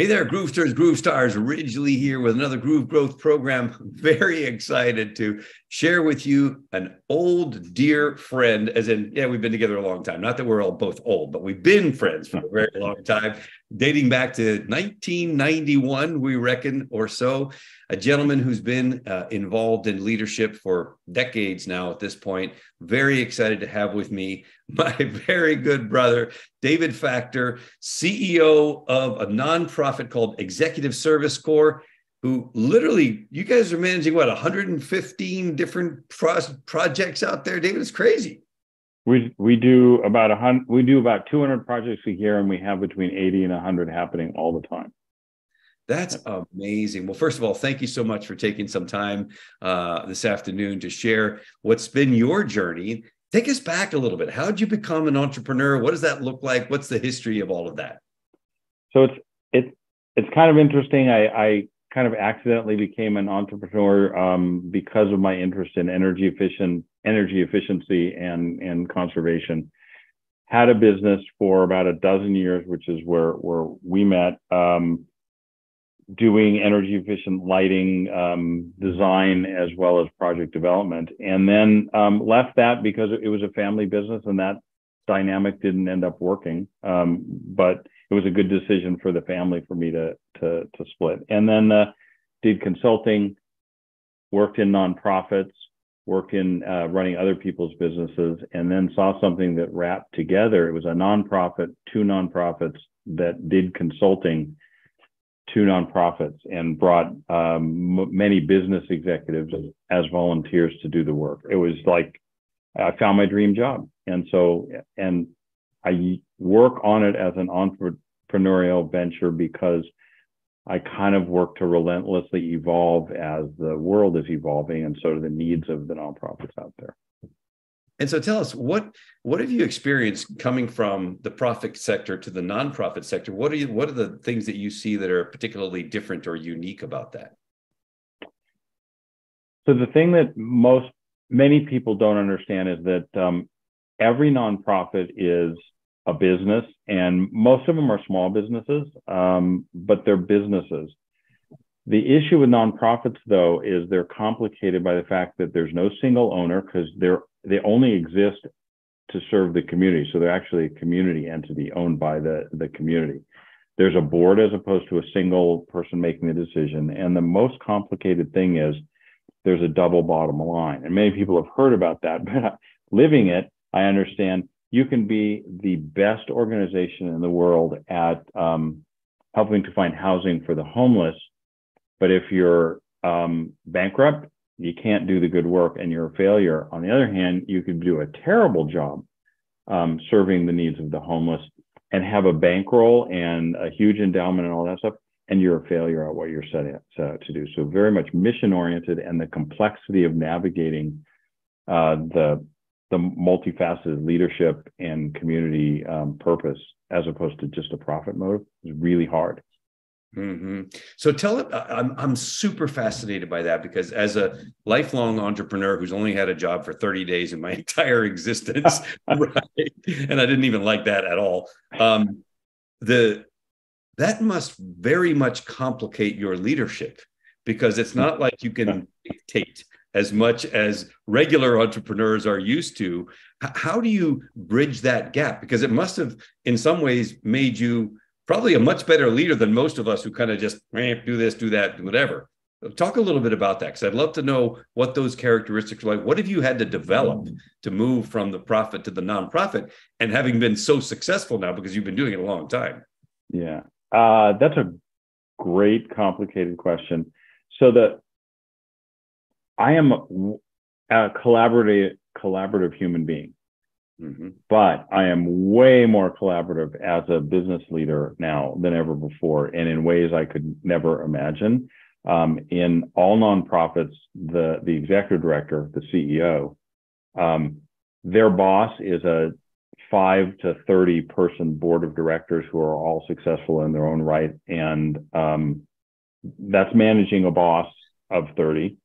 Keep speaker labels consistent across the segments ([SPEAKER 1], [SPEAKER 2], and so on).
[SPEAKER 1] Hey there, Groovesters, Groove Stars, Ridgely here with another Groove Growth program. Very excited to share with you an old dear friend, as in, yeah, we've been together a long time. Not that we're all both old, but we've been friends for a very long time, dating back to 1991, we reckon, or so. A gentleman who's been involved in leadership for decades now at this point. Very excited to have with me my very good brother, David Factor, CEO of a nonprofit called Executive Service Corps, who literally, you guys are managing what, 115 different projects out there, David? It's crazy.
[SPEAKER 2] We do about 100. We do about 200 projects a year, and we have between 80 and 100 happening all the time.
[SPEAKER 1] That's amazing. Well, first of all, thank you so much for taking some time this afternoon to share what's been your journey. Take us back a little bit. How did you become an entrepreneur? What does that look like? What's the history of all of that?
[SPEAKER 2] So it's kind of interesting. I kind of accidentally became an entrepreneur because of my interest in energy efficiency and conservation. Had a business for about a dozen years, which is where we met, doing energy efficient lighting design as well as project development, and then left that because it was a family business and that dynamic didn't end up working. But it was a good decision for the family for me to split. And then did consulting, worked in nonprofits, worked in running other people's businesses, and then saw something that wrapped together. It was a nonprofit, two nonprofits that did consulting to nonprofits and brought many business executives as volunteers to do the work. It was like I found my dream job. And I work on it as an entrepreneurial venture because I kind of work to relentlessly evolve as the world is evolving, and so do the needs of the nonprofits out there.
[SPEAKER 1] And so tell us, what have you experienced coming from the profit sector to the nonprofit sector? What are the things that you see that are particularly different or unique about that?
[SPEAKER 2] So the thing that many people don't understand is that every nonprofit is a business, and most of them are small businesses, but they're businesses. The issue with nonprofits, though, is they're complicated by the fact that there's no single owner because they only exist to serve the community. So they're actually a community entity owned by the community. There's a board as opposed to a single person making the decision. And the most complicated thing is there's a double bottom line. And many people have heard about that, but living it, I understand you can be the best organization in the world at helping to find housing for the homeless. But if you're bankrupt, you can't do the good work and you're a failure. On the other hand, you could do a terrible job serving the needs of the homeless and have a bankroll and a huge endowment and all that stuff, and you're a failure at what you're set out to do. So very much mission oriented, and the complexity of navigating the multifaceted leadership and community purpose as opposed to just a profit motive is really hard.
[SPEAKER 1] Mm-hmm. So I'm super fascinated by that, because as a lifelong entrepreneur who's only had a job for 30 days in my entire existence, right? And I didn't even like that at all. That must very much complicate your leadership, because it's not like you can dictate as much as regular entrepreneurs are used to. How do you bridge that gap? Because it must have, in some ways, made you probably a much better leader than most of us who kind of just do this, do that, do whatever. Talk a little bit about that, because I'd love to know what those characteristics are like. What have you had to develop to move from the profit to the nonprofit, and having been so successful now because you've been doing it a long time?
[SPEAKER 2] Yeah, that's a great, complicated question. So I am a collaborative human being. Mm-hmm. But I am way more collaborative as a business leader now than ever before, and in ways I could never imagine. In all nonprofits, the executive director, the CEO, their boss is a 5 to 30 person board of directors who are all successful in their own right, and that's managing a boss of 30.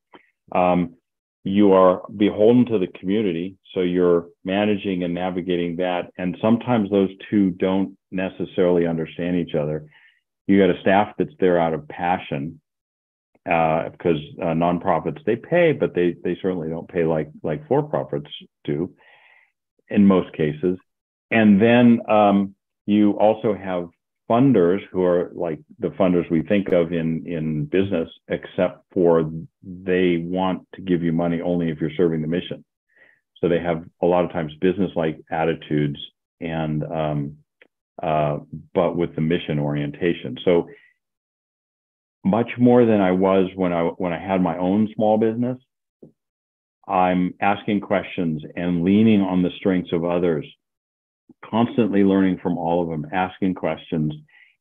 [SPEAKER 2] You are beholden to the community, so you're managing and navigating that. And sometimes those two don't necessarily understand each other. You got a staff that's there out of passion, because nonprofits, they pay, but they certainly don't pay like for-profits do in most cases. And then you also have funders who are like the funders we think of in business, except for they want to give you money only if you're serving the mission. So they have a lot of times business-like attitudes, and but with the mission orientation. So much more than I was when I had my own small business, I'm asking questions and leaning on the strengths of others, constantly learning from all of them, asking questions.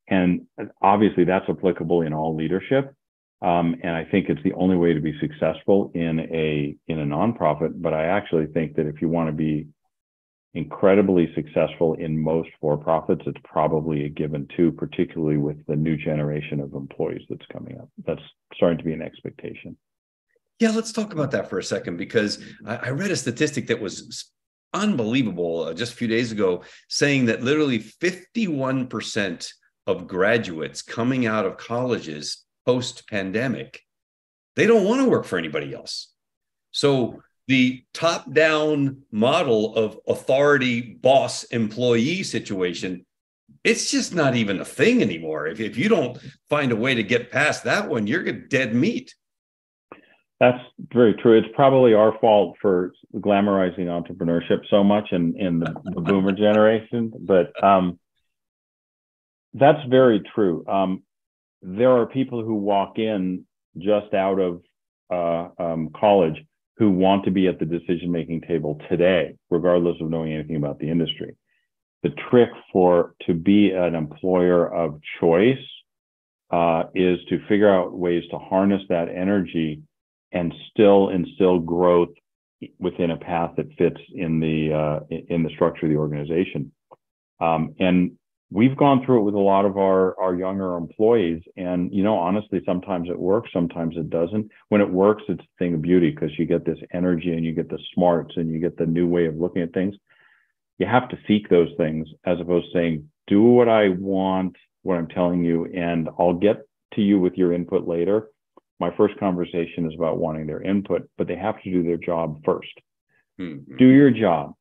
[SPEAKER 2] And obviously that's applicable in all leadership. And I think it's the only way to be successful in a nonprofit. But I actually think that if you want to be incredibly successful in most for-profits, it's probably a given too, particularly with the new generation of employees that's coming up. That's starting to be an expectation.
[SPEAKER 1] Yeah, let's talk about that for a second, because I read a statistic that was unbelievable just a few days ago, saying that literally 51% of graduates coming out of colleges post-pandemic, they don't want to work for anybody else. So the top-down model of authority, boss, employee situation, it's just not even a thing anymore. If you don't find a way to get past that one, you're dead meat.
[SPEAKER 2] That's very true. It's probably our fault for glamorizing entrepreneurship so much in the boomer generation, but that's very true. There are people who walk in just out of college who want to be at the decision-making table today, regardless of knowing anything about the industry. The trick to be an employer of choice is to figure out ways to harness that energy and still instill growth within a path that fits in the structure of the organization. And we've gone through it with a lot of our younger employees, and honestly, sometimes it works, sometimes it doesn't. When it works, it's a thing of beauty, because you get this energy and you get the smarts and you get the new way of looking at things. You have to seek those things, as opposed to saying, do what I want, what I'm telling you, and I'll get to you with your input later. My first conversation is about wanting their input, but they have to do their job first. Mm-hmm. Do your job,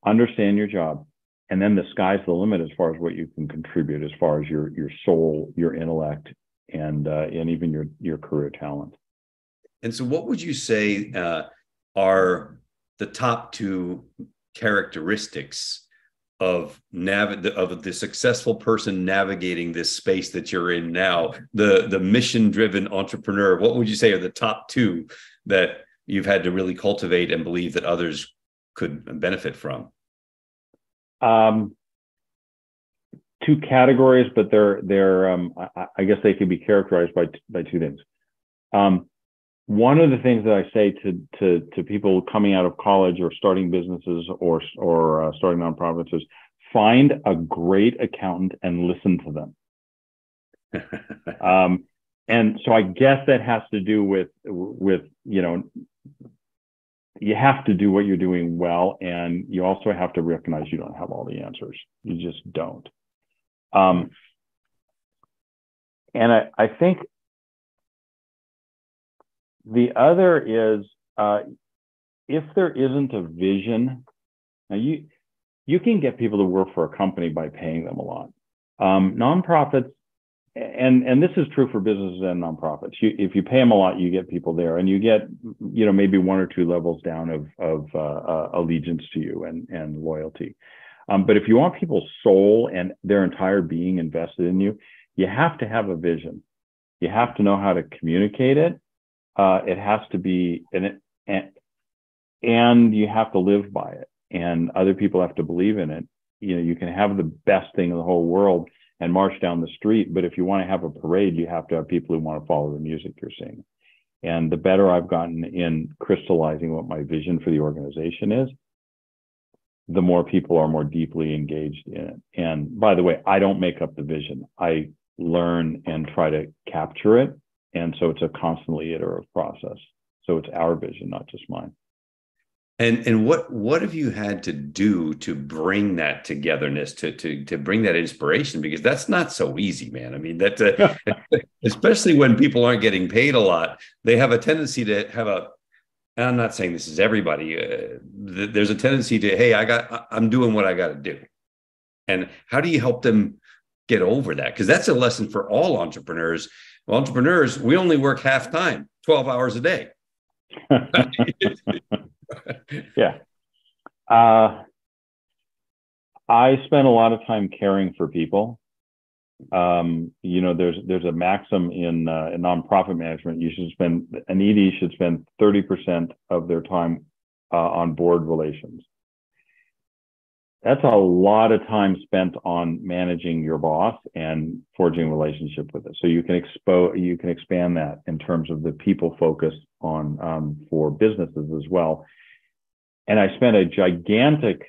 [SPEAKER 2] understand your job, and then the sky's the limit as far as what you can contribute, as far as your soul, your intellect, and even your career talent.
[SPEAKER 1] And so what would you say are the top two characteristics of the successful person navigating this space that you're in now, the mission-driven entrepreneur? What would you say are the top two that you've had to really cultivate and believe that others could benefit from?
[SPEAKER 2] Two categories, but they're I guess they could be characterized by two things. One of the things that I say to people coming out of college or starting businesses or starting nonprofits is, find a great accountant and listen to them. And so I guess that has to do with you have to do what you're doing well, and you also have to recognize you don't have all the answers. You just don't. And I think the other is, if there isn't a vision, now you can get people to work for a company by paying them a lot. Nonprofits, and this is true for businesses and nonprofits. If you pay them a lot, you get people there, and you get maybe one or two levels down of allegiance to you and loyalty. But if you want people's soul and their entire being invested in you, you have to have a vision. You have to know how to communicate it. It has to be, and you have to live by it, and other people have to believe in it. You can have the best thing in the whole world and march down the street, but if you want to have a parade, you have to have people who want to follow the music you're singing. And the better I've gotten in crystallizing what my vision for the organization is, the more people are more deeply engaged in it. And by the way, I don't make up the vision. I learn and try to capture it. And so it's a constantly iterative process. So it's our vision, not just mine.
[SPEAKER 1] And what have you had to do to bring that togetherness, to bring that inspiration? Because that's not so easy, man. I mean, that especially when people aren't getting paid a lot, they have a tendency to have a. And I'm not saying this is everybody. There's a tendency to, hey, I'm doing what I got to do. And how do you help them get over that? Because that's a lesson for all entrepreneurs. Well, entrepreneurs, we only work half time, 12 hours a day.
[SPEAKER 2] Yeah. I spend a lot of time caring for people. There's a maxim in nonprofit management. An ED should spend 30% of their time on board relations. That's a lot of time spent on managing your boss and forging a relationship with it. So you can expand that in terms of the people focus on for businesses as well. And I spent a gigantic,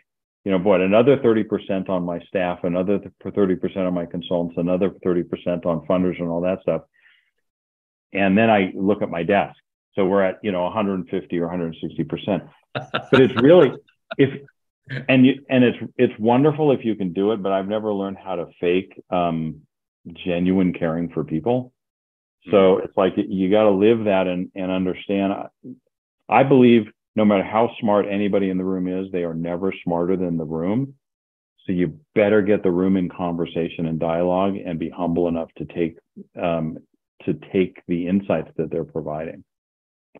[SPEAKER 2] another 30% on my staff, another 30% on my consultants, another 30% on funders and all that stuff. And then I look at my desk. So we're at, 150 or 160%. But it's really, it's wonderful if you can do it, but I've never learned how to fake genuine caring for people. So it's like you got to live that and understand. I believe no matter how smart anybody in the room is, they are never smarter than the room. So you better get the room in conversation and dialogue and be humble enough to take the insights that they're providing.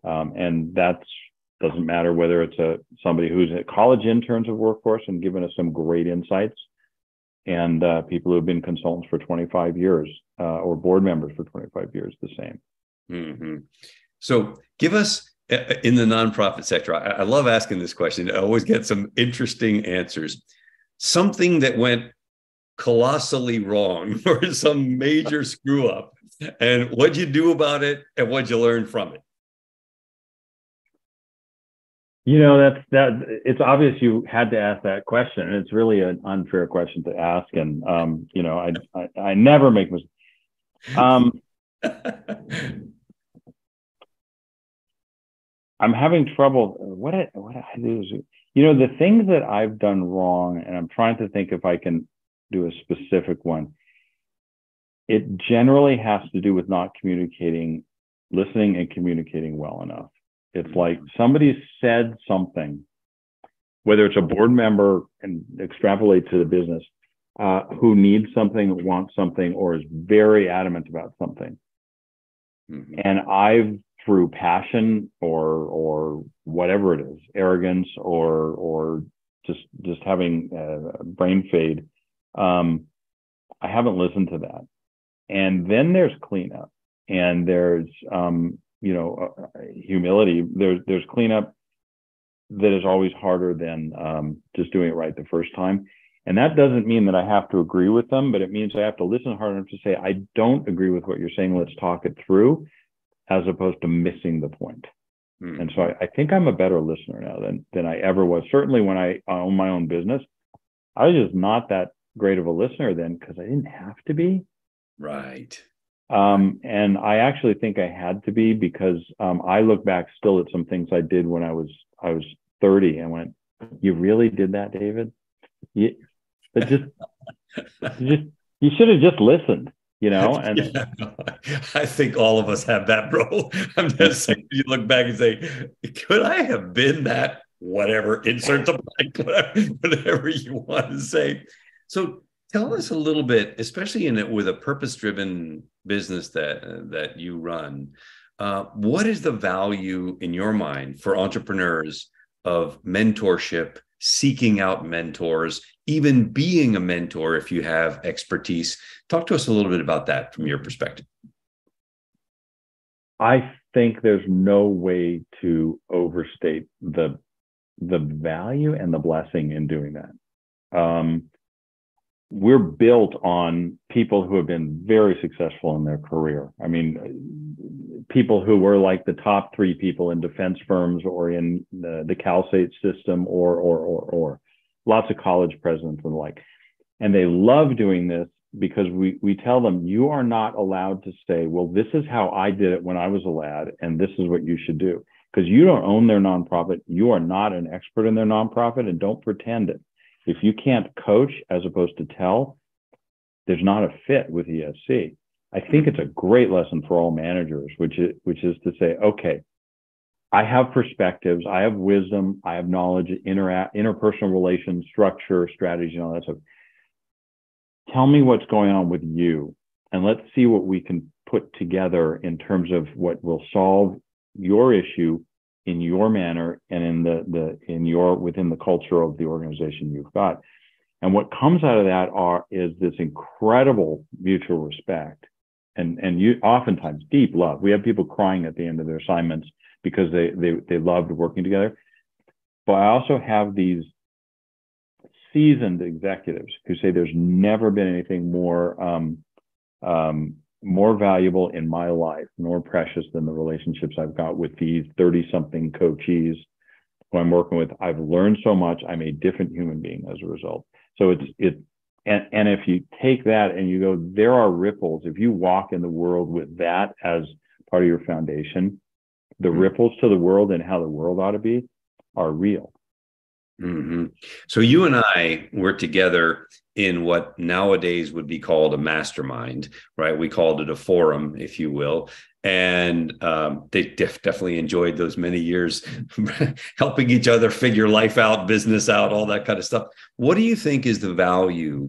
[SPEAKER 2] And that doesn't matter whether it's somebody who's at college interns of workforce and given us some great insights, and people who have been consultants for 25 years or board members for 25 years, the same.
[SPEAKER 1] Mm-hmm. So give us, in the nonprofit sector, I love asking this question. I always get some interesting answers. Something that went colossally wrong or some major screw up, and what'd you do about it and what'd you learn from it?
[SPEAKER 2] It's obvious you had to ask that question, and it's really an unfair question to ask. And I never make mistakes. I'm having trouble. What I do is, the things that I've done wrong, and I'm trying to think if I can do a specific one. It generally has to do with not listening and communicating well enough. It's like somebody said something, whether it's a board member and extrapolate to the business, who needs something, wants something, or is very adamant about something. Mm-hmm. And I've, through passion or whatever it is, arrogance or just having brain fade, I haven't listened to that. And then there's cleanup, and there's humility. There's cleanup that is always harder than just doing it right the first time. And that doesn't mean that I have to agree with them, but it means I have to listen hard enough to say, I don't agree with what you're saying. Let's talk it through, as opposed to missing the point. Mm. And so I think I'm a better listener now than I ever was. Certainly when I own my own business, I was just not that great of a listener then, because I didn't have to be.
[SPEAKER 1] Right.
[SPEAKER 2] And I actually think I had to be, because I look back still at some things I did when I was 30 and went, you really did that, David? You should have just listened. And
[SPEAKER 1] yeah, I think all of us have that, bro. I'm just saying, you look back and say, could I have been that? Whatever, insert the blank, whatever you want to say. So tell us a little bit, especially with a purpose-driven business that you run. What is the value in your mind for entrepreneurs of mentorship, seeking out mentors, even being a mentor if you have expertise? Talk to us a little bit about that from your perspective.
[SPEAKER 2] I think there's no way to overstate the value and the blessing in doing that. We're built on people who have been very successful in their career. I mean, people who were like the top 3 people in defense firms or in the CalState system or lots of college presidents and the like. And they love doing this because we tell them, you are not allowed to say, well, this is how I did it when I was a lad, and this is what you should do. because you don't own their nonprofit. You are not an expert in their nonprofit, and don't pretend it. If you can't coach as opposed to tell, there's not a fit with ESC. I think it's a great lesson for all managers, which is to say, okay, I have perspectives, I have wisdom, I have knowledge, interpersonal relations, structure, strategy, and all that stuff. Tell me what's going on with you, and let's see what we can put together in terms of what will solve your issue in your manner and within the culture of the organization you've got. And what comes out of that is this incredible mutual respect and you oftentimes deep love. We have people crying at the end of their assignments because they loved working together. But I also have these seasoned executives who say there's never been anything more valuable in my life, more precious than the relationships I've got with these 30-something coachees who I'm working with. I've learned so much. I'm a different human being as a result. So and if you take that and you go, there are ripples. If you walk in the world with that as part of your foundation, the ripples to the world and how the world ought to be are real.
[SPEAKER 1] Mm-hmm. So you and I were together in what nowadays would be called a mastermind, right? We called it a forum, if you will. And they definitely enjoyed those many years helping each other figure life out, business out, all that kind of stuff. What do you think is the value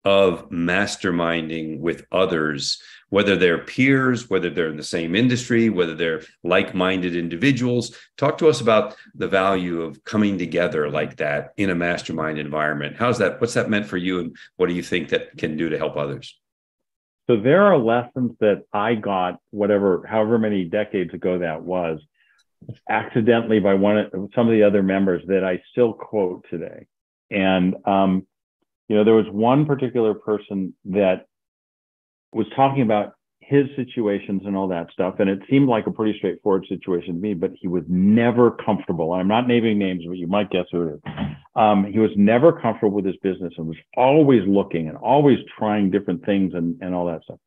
[SPEAKER 1] of masterminding with others, whether they're peers, whether they're in the same industry, whether they're like-minded individuals? Talk to us about the value of coming together like that in a mastermind environment. What's that meant for you, and what do you think that can do to help others?
[SPEAKER 2] So there are lessons that I got, however many decades ago that was, accidentally by some of the other members that I still quote today. And there was one particular person that was talking about his situations and all that stuff. And it seemed like a pretty straightforward situation to me, but he was never comfortable. I'm not naming names, but you might guess who it is. He was never comfortable with his business and was always looking and always trying different things and all that stuff.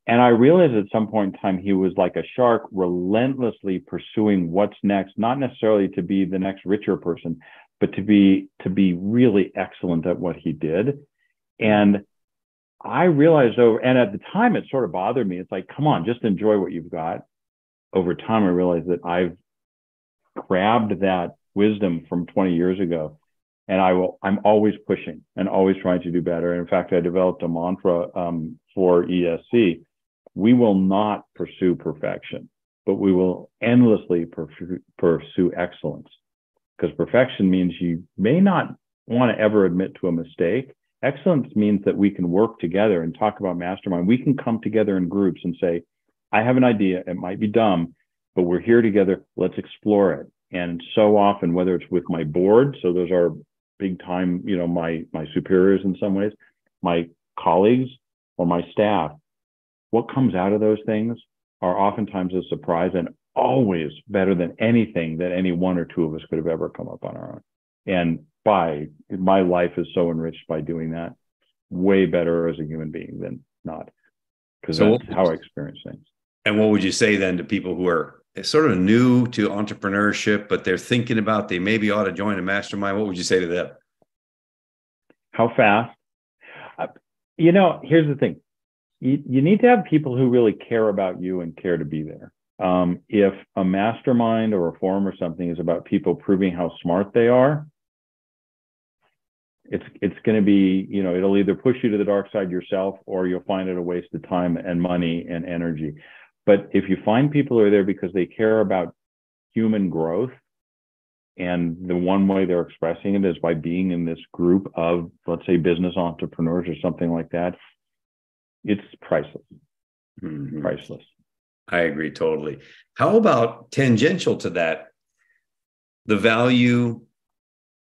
[SPEAKER 2] And I realized at some point in time, he was like a shark, relentlessly pursuing what's next, not necessarily to be the next richer person, but to be really excellent at what he did. And I realized and at the time, it sort of bothered me. It's like, come on, just enjoy what you've got. Over time, I realized that I've grabbed that wisdom from 20 years ago, and I'm always pushing and always trying to do better. And in fact, I developed a mantra for ESC. We will not pursue perfection, but we will endlessly pursue excellence, because perfection means you may not want to ever admit to a mistake. Excellence means that we can work together and talk about mastermind. We can come together in groups and say, I have an idea. It might be dumb, but we're here together. Let's explore it. And so often, whether it's with my board, so those are big time, my superiors in some ways, my colleagues, or my staff, what comes out of those things are oftentimes a surprise and always better than anything that any one or two of us could have ever come up on our own. And my life is so enriched by doing that, way better as a human being than not, because that's how I experience things.
[SPEAKER 1] And what would you say then to people who are sort of new to entrepreneurship, but they're thinking about they maybe ought to join a mastermind? What would you say to them?
[SPEAKER 2] How fast? Here's the thing. You need to have people who really care about you and care to be there. If a mastermind or a forum or something is about people proving how smart they are, it's going to be, it'll either push you to the dark side yourself, or you'll find it a waste of time and money and energy. But if you find people who are there because they care about human growth, and the one way they're expressing it is by being in this group of, let's say, business entrepreneurs or something like that, it's priceless. Mm-hmm. Priceless.
[SPEAKER 1] I agree totally. How about tangential to that, the value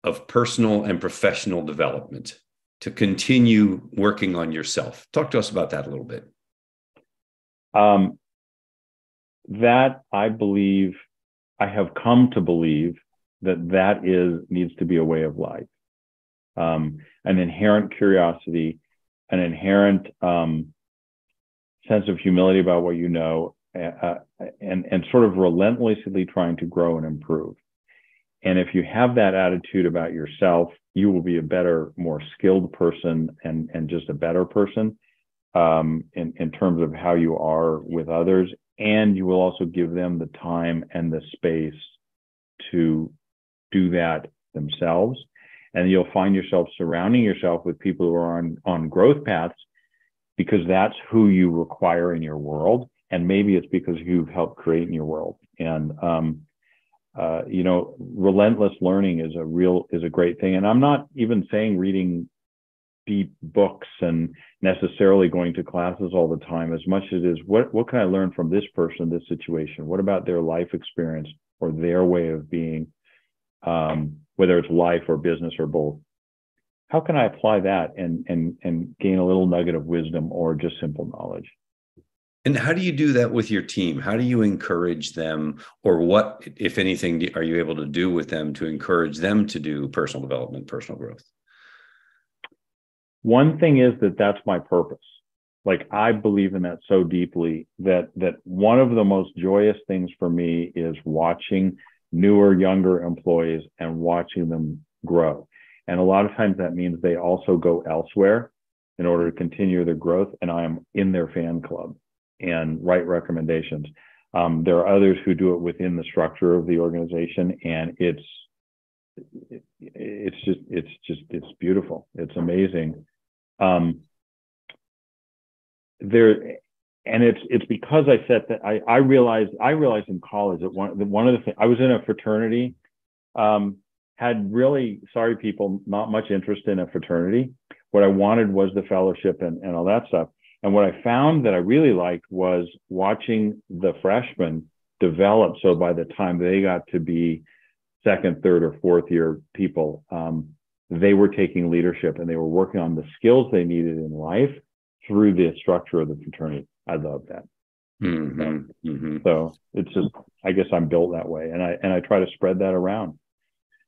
[SPEAKER 1] of personal and professional development to continue working on yourself? Talk to us about that a little bit.
[SPEAKER 2] That I have come to believe that needs to be a way of life. An inherent curiosity, an inherent sense of humility about what you know, and sort of relentlessly trying to grow and improve. And if you have that attitude about yourself, you will be a better, more skilled person and just a better person in terms of how you are with others. And you will also give them the time and the space to do that themselves. And you'll find yourself surrounding yourself with people who are on growth paths, because that's who you require in your world. And maybe it's because you've helped create in your world. And, relentless learning is a great thing. And I'm not even saying reading deep books and necessarily going to classes all the time, as much as it is, what can I learn from this person, this situation? What about their life experience or their way of being, whether it's life or business or both? How can I apply that and gain a little nugget of wisdom or just simple knowledge?
[SPEAKER 1] And how do you do that with your team? How do you encourage them, or what, if anything, are you able to do with them to encourage them to do personal development, personal growth?
[SPEAKER 2] One thing is that's my purpose. Like, I believe in that so deeply that one of the most joyous things for me is watching newer, younger employees and watching them grow. And a lot of times that means they also go elsewhere in order to continue their growth. And I am in their fan club and write recommendations. There are others who do it within the structure of the organization, and it's beautiful. It's amazing. It's because I said that I realized in college that one of the things, I was in a fraternity, had really, sorry people, not much interest in a fraternity. What I wanted was the fellowship and all that stuff. And what I found that I really liked was watching the freshmen develop. So by the time they got to be second, third, or fourth year people, they were taking leadership and they were working on the skills they needed in life through the structure of the fraternity. I love that.
[SPEAKER 1] Mm-hmm. Mm-hmm.
[SPEAKER 2] So it's just, I guess I'm built that way, and I try to spread that around.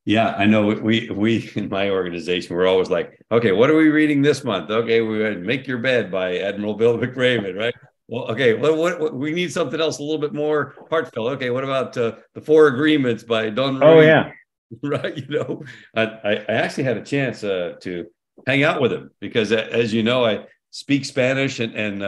[SPEAKER 1] Yeah, I know. We in my organization, we're always like, okay, what are we reading this month? Okay, we read Make Your Bed by Admiral Bill McRaven, right? Well, okay, what we need something else a little bit more heartfelt. Okay, what about the Four Agreements by Don Marie?
[SPEAKER 2] Oh yeah,
[SPEAKER 1] right. I actually had a chance to hang out with him because, as you know, I speak Spanish and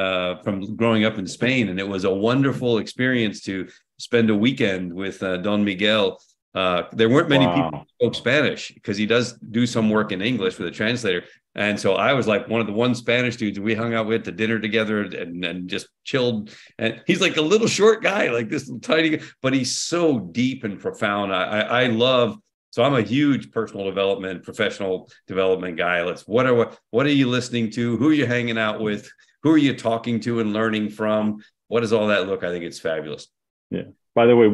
[SPEAKER 1] from growing up in Spain, and it was a wonderful experience to spend a weekend with Don Miguel. There weren't many people who spoke Spanish because he does do some work in English with a translator. And so I was like one Spanish dudes, and we hung out with to dinner together and just chilled. And he's like a little short guy, like this tiny, but he's so deep and profound. I love, so I'm a huge personal development, professional development guy. What are you listening to? Who are you hanging out with? Who are you talking to and learning from? What does all that look? I think it's fabulous.
[SPEAKER 2] Yeah. By the way,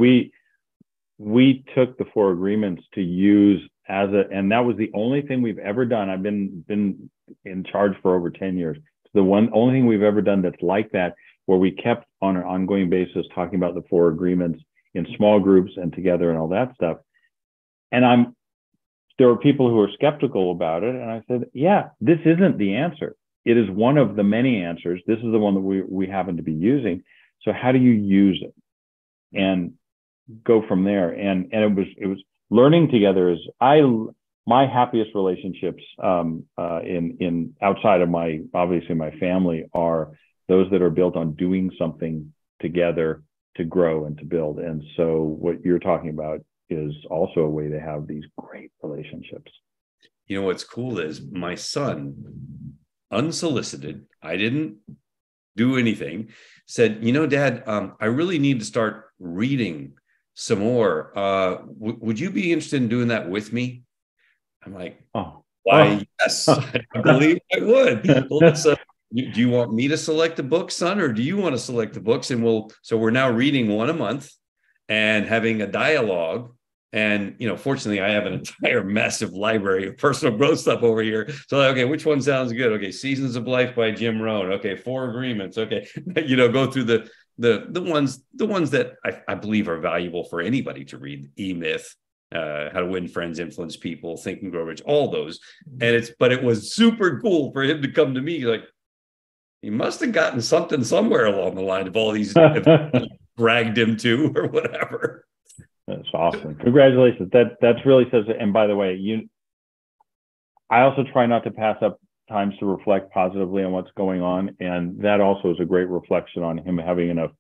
[SPEAKER 2] we took the Four Agreements to use and that was the only thing we've ever done. I've been in charge for over 10 years. It's the only thing we've ever done that's like that, where we kept on an ongoing basis talking about the Four Agreements in small groups and together and all that stuff. And there were people who were skeptical about it. And I said, yeah, this isn't the answer. It is one of the many answers. This is the one that we happen to be using. So how do you use it? And go from there. And it was learning together is my happiest relationships in outside of obviously my family are those that are built on doing something together to grow and to build. And so what you're talking about is also a way to have these great relationships.
[SPEAKER 1] You know, what's cool is my son, unsolicited, I didn't do anything, said, Dad, I really need to start reading some more. Would you be interested in doing that with me? I'm like, why? Yes, I believe I would. Let's, do you want me to select the book, son, or do you want to select the books? And so we're now reading one a month and having a dialogue. And, fortunately, I have an entire massive library of personal growth stuff over here. So, okay, which one sounds good? Okay, Seasons of Life by Jim Rohn. Okay, Four Agreements. Okay, go through the ones that I believe are valuable for anybody to read. E-Myth, How to Win Friends, Influence People, Think and Grow Rich, all those. But it was super cool for him to come to me like, He must have gotten something somewhere along the line of all these dragged him to or whatever.
[SPEAKER 2] That's awesome. Congratulations. That's really says it. And by the way, I also try not to pass up times to reflect positively on what's going on. And that also is a great reflection on him having enough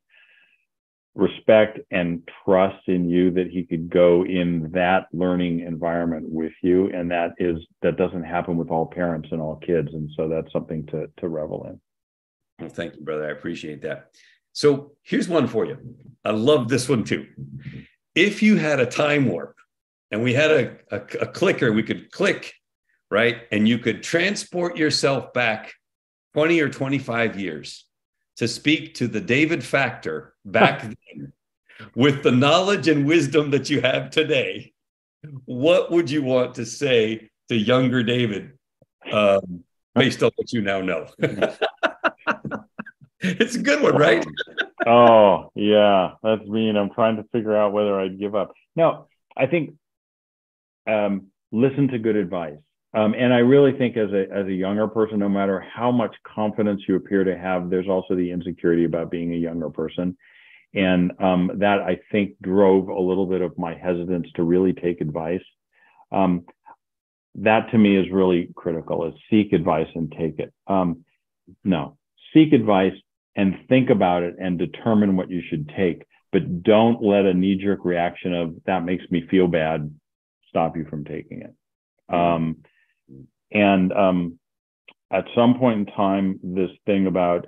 [SPEAKER 2] respect and trust in you that he could go in that learning environment with you. And that doesn't happen with all parents and all kids. And so that's something to revel in.
[SPEAKER 1] Well, thank you, brother. I appreciate that. So here's one for you. I love this one too. If you had a time warp and we had a clicker, we could click, right? And you could transport yourself back 20 or 25 years to speak to the David Factor back then with the knowledge and wisdom that you have today, what would you want to say to younger David based on what you now know? It's a good one, right?
[SPEAKER 2] Oh, yeah. That's mean. I'm trying to figure out whether I'd give up. No, I think listen to good advice. And I really think as a younger person, no matter how much confidence you appear to have, there's also the insecurity about being a younger person. And that I think drove a little bit of my hesitance to really take advice. That to me is really critical, is seek advice and take it. Seek advice and think about it and determine what you should take, but don't let a knee-jerk reaction of that makes me feel bad stop you from taking it. At some point in time, this thing about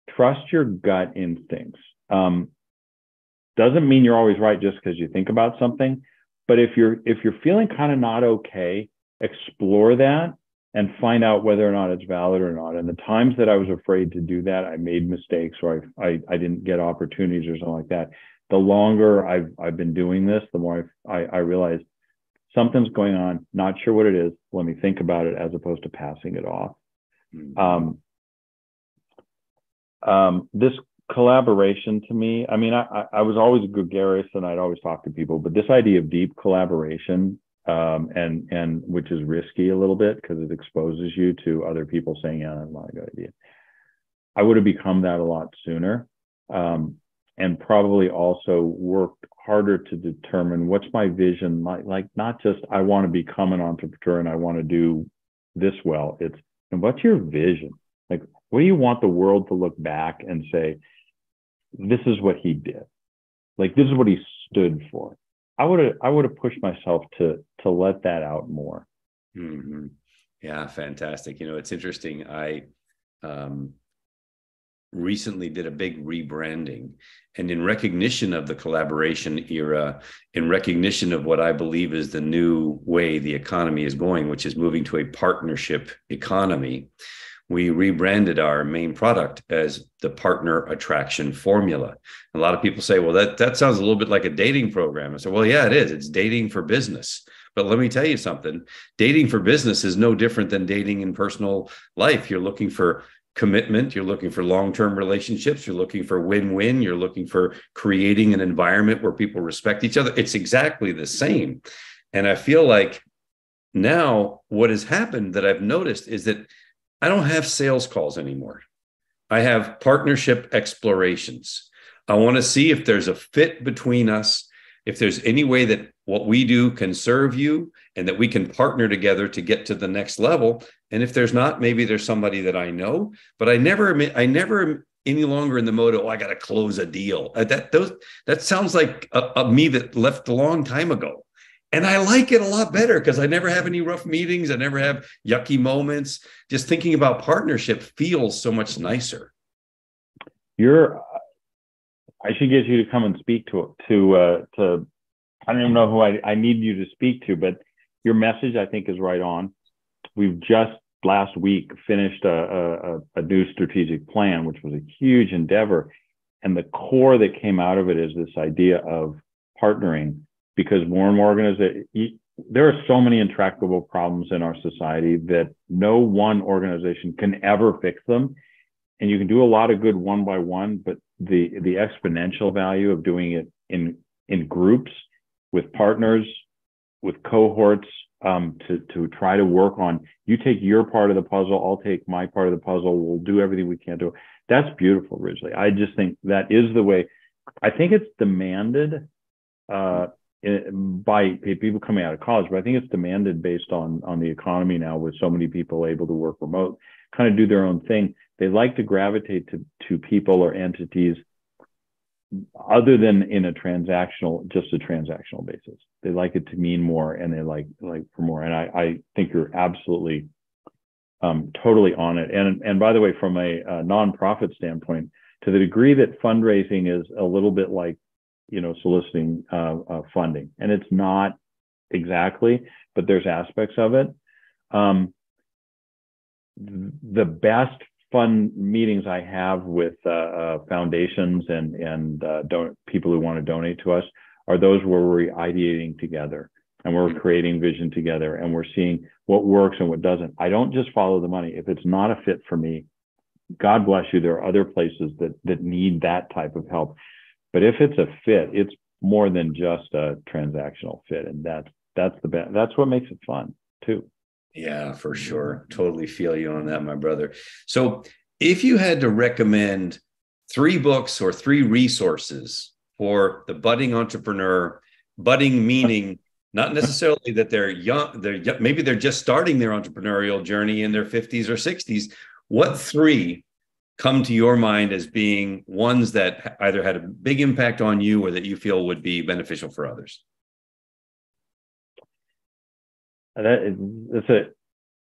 [SPEAKER 2] trust your gut instincts doesn't mean you're always right just because you think about something. But if you're feeling kind of not okay, explore that and find out whether or not it's valid or not. And the times that I was afraid to do that, I made mistakes or I didn't get opportunities or something like that. The longer I've been doing this, the more I realized something's going on, not sure what it is. Let me think about it as opposed to passing it off. This collaboration to me, I mean, I was always gregarious and I'd always talk to people, but this idea of deep collaboration, and which is risky a little bit because it exposes you to other people saying, yeah, that's not a good idea. I would have become that a lot sooner. And probably also worked harder to determine what's my vision, like not just I want to become an entrepreneur and I want to do this well. It's, and what's your vision? Like, what do you want the world to look back and say, this is what he did. Like, this is what he stood for. I would have pushed myself to let that out more.
[SPEAKER 1] Mm-hmm. Yeah, fantastic. You know, it's interesting. I recently did a big rebranding, and in recognition of the collaboration era, in recognition of what I believe is the new way the economy is going, which is moving to a partnership economy, we rebranded our main product as the Partner Attraction Formula. A lot of people say, well, that sounds a little bit like a dating program. I said, well, yeah, it is. It's dating for business. But let me tell you something. Dating for business is no different than dating in personal life. You're looking for commitment. You're looking for long-term relationships. You're looking for win-win. You're looking for creating an environment where people respect each other. It's exactly the same. And I feel like now what has happened that I've noticed is that I don't have sales calls anymore. I have partnership explorations. I want to see if there's a fit between us, if there's any way that what we do can serve you and that we can partner together to get to the next level. And if there's not, maybe there's somebody that I know, but I never am any longer in the mode of, I got to close a deal. That sounds like a me that left a long time ago. And I like it a lot better because I never have any rough meetings. I never have yucky moments. Just thinking about partnership feels so much nicer.
[SPEAKER 2] I should get you to come and speak to I don't even know who I need you to speak to, but your message I think is right on. We've just last week finished a new strategic plan, which was a huge endeavor. And the core that came out of it is this idea of partnering, because more and more organizations, there are so many intractable problems in our society that no one organization can ever fix them. And you can do a lot of good one by one, but the exponential value of doing it in groups with partners, with cohorts, to try to work on, you take your part of the puzzle, I'll take my part of the puzzle, we'll do everything we can do. That's beautiful, Ridgely. I just think that is the way. I think it's demanded by people coming out of college, but I think it's demanded based on the economy now, with so many people able to work remote, kind of do their own thing. They like to gravitate to people or entities other than in a transactional basis. They like it to mean more, and they like for more. And I think you're absolutely totally on it. And by the way, from a nonprofit standpoint, to the degree that fundraising is a little bit like, soliciting funding, and it's not exactly, but there's aspects of it. The best fun meetings I have with foundations and people who want to donate to us are those where we're ideating together and we're creating vision together and we're seeing what works and what doesn't. I don't just follow the money. If it's not a fit for me, God bless you, there are other places that need that type of help. But if it's a fit, it's more than just a transactional fit, and that's the best. That's what makes it fun too.
[SPEAKER 1] Yeah, for sure. Totally feel you on that, my brother. So if you had to recommend 3 books or 3 resources for the budding entrepreneur, budding meaning not necessarily that they're young, maybe they're just starting their entrepreneurial journey in their 50s or 60s, what 3 come to your mind as being ones that either had a big impact on you or that you feel would be beneficial for others?
[SPEAKER 2] That's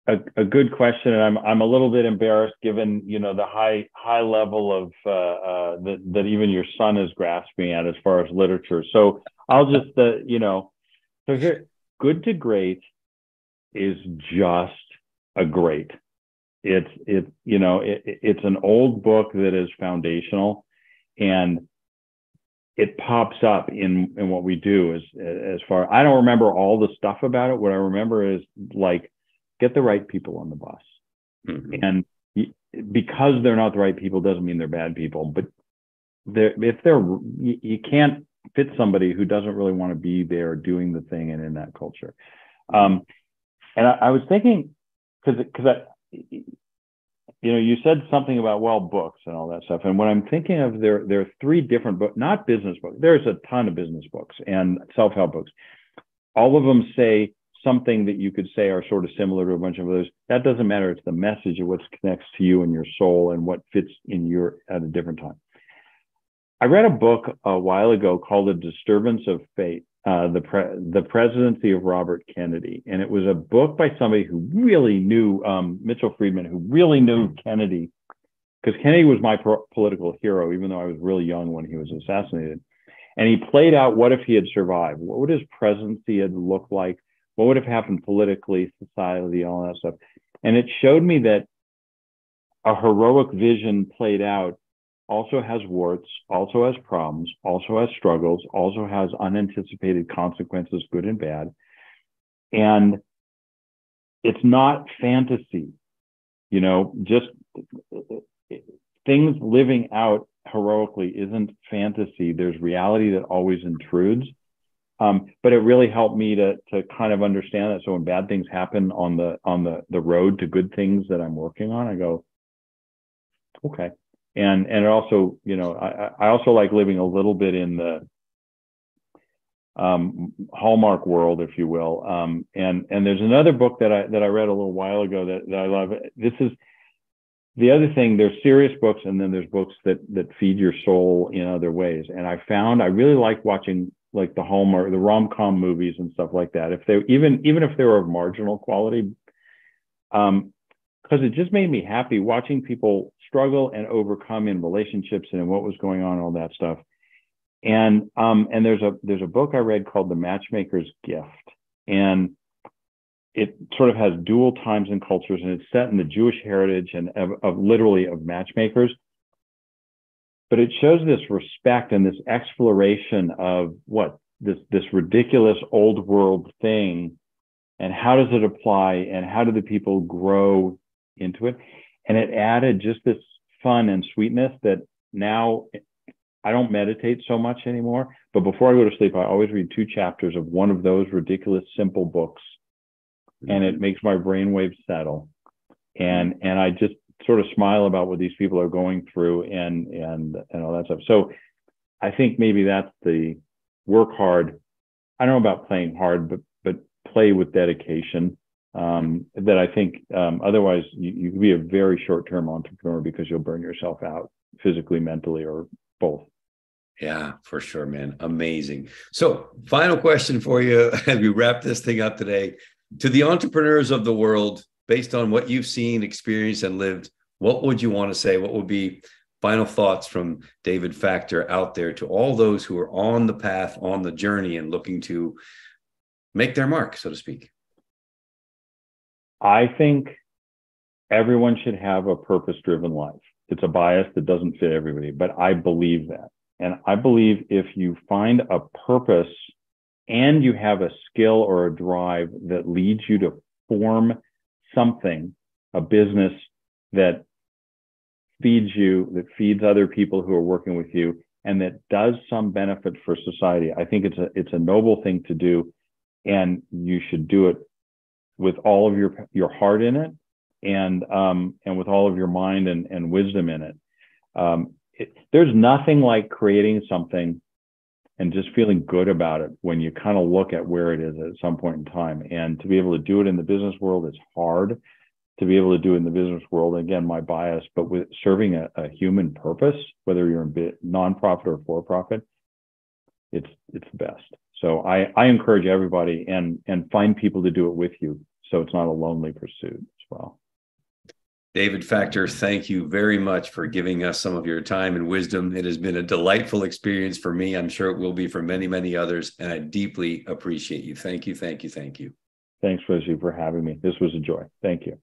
[SPEAKER 2] a good question, and I'm a little bit embarrassed given the high level of that even your son is grasping at as far as literature. So I'll just so here, Good to Great is just a great. It's an old book that is foundational, and it pops up in what we do as far. I don't remember all the stuff about it. What I remember is like, get the right people on the bus. Mm-hmm. And because they're not the right people doesn't mean they're bad people, but you can't fit somebody who doesn't really want to be there doing the thing and in that culture. And I was thinking, because you said something about books and all that stuff. And when I'm thinking of, there are 3 different books, not business books. There's a ton of business books and self-help books. All of them say something that you could say are sort of similar to a bunch of others. That doesn't matter. It's the message of what connects to you and your soul and what fits in your at a different time. I read a book a while ago called A Disturbance of Fate, the Presidency of Robert Kennedy. And it was a book by somebody who really knew, Mitchell Friedman, who really knew Kennedy, because Kennedy was my political hero, even though I was really young when he was assassinated. And he played out, what if he had survived? What would his presidency have looked like? What would have happened politically, society, all that stuff? And it showed me that a heroic vision played out also has warts, also has problems, also has struggles, also has unanticipated consequences, good and bad. And it's not fantasy, just things living out heroically isn't fantasy. There's reality that always intrudes. But it really helped me to kind of understand that. So when bad things happen on the road to good things that I'm working on, I go, okay. And it also, I also like living a little bit in the Hallmark world, if you will. And there's another book that I read a little while ago that I love. This is the other thing. There's serious books, and then there's books that feed your soul in other ways. And I really like watching like the Hallmark, the rom-com movies and stuff like that. If they even if they were of marginal quality, because it just made me happy watching people struggle and overcome in relationships and in what was going on and all that stuff. And there's a book I read called The Matchmaker's Gift, and it sort of has dual times and cultures, and it's set in the Jewish heritage and of literally of matchmakers. But it shows this respect and this exploration of what this ridiculous old world thing, and how does it apply, and how do the people grow into it. And it added just this fun and sweetness that now I don't meditate so much anymore. But before I go to sleep, I always read 2 chapters of one of those ridiculous, simple books and it makes my brainwaves settle. And I just sort of smile about what these people are going through and all that stuff. So I think maybe that's the work hard. I don't know about playing hard, but play with dedication. That I think otherwise you can be a very short-term entrepreneur because you'll burn yourself out physically, mentally, or both.
[SPEAKER 1] Yeah, for sure, man. Amazing. So final question for you as we wrap this thing up today. To the entrepreneurs of the world, based on what you've seen, experienced, and lived, what would you want to say? What would be final thoughts from David Factor out there to all those who are on the path, on the journey, and looking to make their mark, so to speak?
[SPEAKER 2] I think everyone should have a purpose-driven life. It's a bias that doesn't fit everybody, but I believe that. And I believe if you find a purpose and you have a skill or a drive that leads you to form something, a business that feeds you, that feeds other people who are working with you, and that does some benefit for society, I think it's a noble thing to do, and you should do it with all of your heart in it, and with all of your mind and wisdom in it. There's nothing like creating something and just feeling good about it when you kind of look at where it is at some point in time. And to be able to do it in the business world is hard. To be able to do it in the business world, again, my bias, but with serving a human purpose, whether you're in nonprofit or for-profit, it's the best. So I encourage everybody and find people to do it with you, so it's not a lonely pursuit as well.
[SPEAKER 1] David Factor, thank you very much for giving us some of your time and wisdom. It has been a delightful experience for me. I'm sure it will be for many, many others, and I deeply appreciate you. Thank you, thank you, thank you.
[SPEAKER 2] Thanks, Reggie, for having me. This was a joy. Thank you.